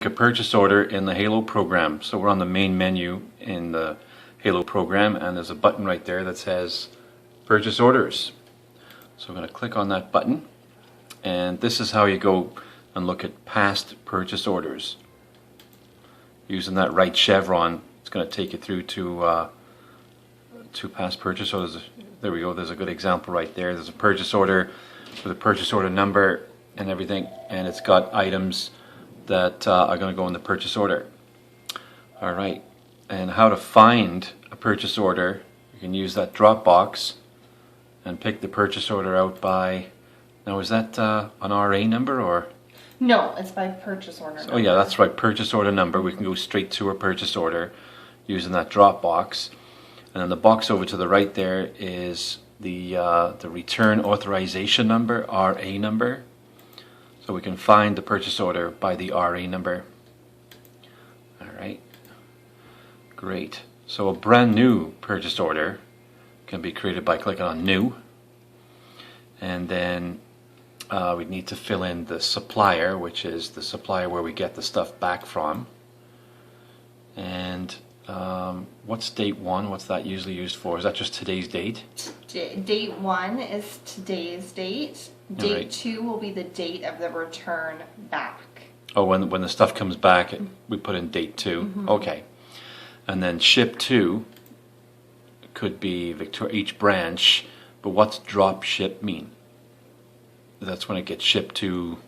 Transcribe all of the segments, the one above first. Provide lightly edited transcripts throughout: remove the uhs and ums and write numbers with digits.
A purchase order in the Halo program. So we're on the main menu in the Halo program, and there's a button right there that says Purchase Orders. So I'm going to click on that button, and this is how you go and look at past purchase orders. Using that right chevron, it's going to take you through to past purchase orders. There we go. There's a good example right there. There's a purchase order with a purchase order number and everything, and it's got items that are going to go in the purchase order. Alright, and how to find a purchase order, you can use that drop box and pick the purchase order out by, now is that an RA number or? No, it's by purchase order number. Oh yeah, that's right, purchase order number. We can go straight to a purchase order using that drop box. And then the box over to the right there is the return authorization number, RA number. So we can find the purchase order by the RA number. Alright, great. So a brand new purchase order can be created by clicking on New. And then we need to fill in the supplier, which is the supplier where we get the stuff back from. And what's date 1? What's that usually used for? Is that just today's date? Date 1 is today's date. Date 2 will be the date of the return back. Oh, when the stuff comes back, we put in date 2. Mm-hmm. Okay. And then ship to could be each branch, but what's drop ship mean? That's when it gets shipped to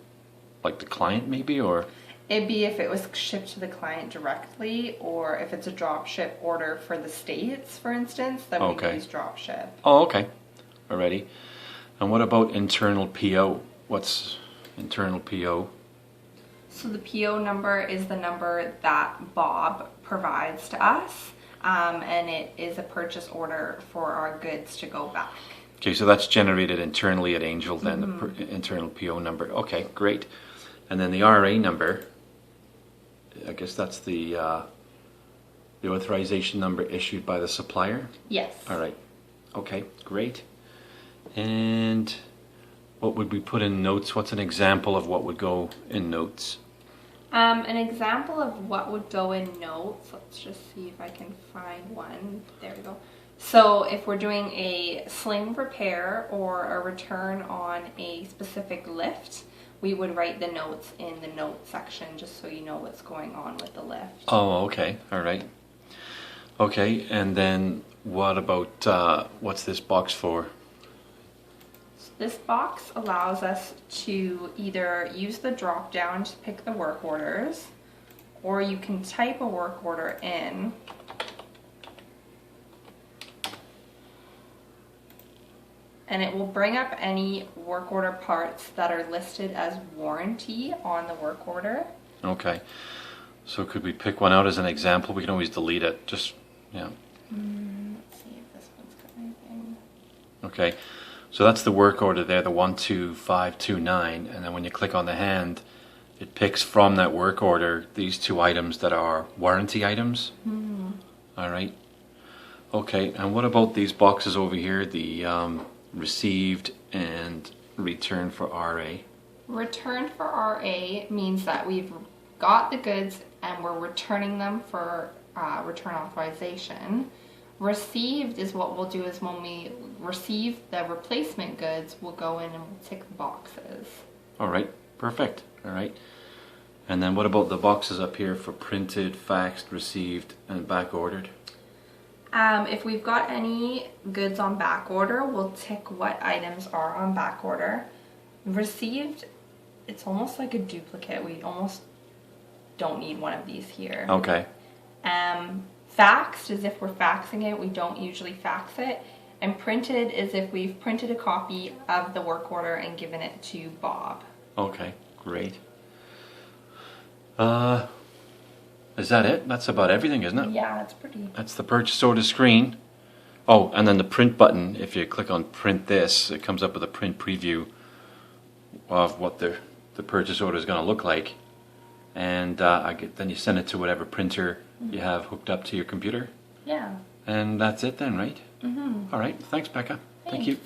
like the client maybe, or? It'd be if it was shipped to the client directly, or if it's a drop ship order for the States, for instance, then we use drop ship. Oh, okay. Alrighty. And what about internal PO? What's internal PO? So the PO number is the number that Bob provides to us, and it is a purchase order for our goods to go back. Okay, so that's generated internally at Angel then, the internal PO number. Okay, great. And then the RA number, I guess that's the authorization number issued by the supplier? Yes. Alright, okay, great. And what would we put in notes? What's an example of what would go in notes? An example of what would go in notes, let's just see if I can find one. There we go. So if we're doing a sling repair or a return on a specific lift, we would write the notes in the note section just so you know what's going on with the lift. Oh, okay, alright. Okay, and then what about, what's this box for? This box allows us to either use the drop down to pick the work orders, or you can type a work order in. And it will bring up any work order parts that are listed as warranty on the work order. Okay. So could we pick one out as an example? We can always delete it, just, yeah. Let's see if this one's got anything. Okay. So that's the work order there, the 12529, and then when you click on the hand, it picks from that work order these two items that are warranty items. Alright. Okay, and what about these boxes over here, the received and return for RA? Return for RA means that we've got the goods and we're returning them for return authorization. Received is what we'll do is when we receive the replacement goods, we'll go in and we'll tick the boxes. Alright, perfect. Alright. And then what about the boxes up here for printed, faxed, received, and back ordered? If we've got any goods on back order, we'll tick what items are on back order. Received, it's almost like a duplicate. We almost don't need one of these here. Okay. Faxed is if we're faxing it, we don't usually fax it. And printed is if we've printed a copy of the work order and given it to Bob. Okay, great. Is that it? That's about everything, isn't it? Yeah, that's pretty. That's the purchase order screen. Oh, and then the print button, if you click on print this, it comes up with a print preview of what the purchase order is going to look like. And then you send it to whatever printer you have hooked up to your computer. Yeah. And that's it then, right? Mm-hmm. All right. Thanks, Becca. Thank you.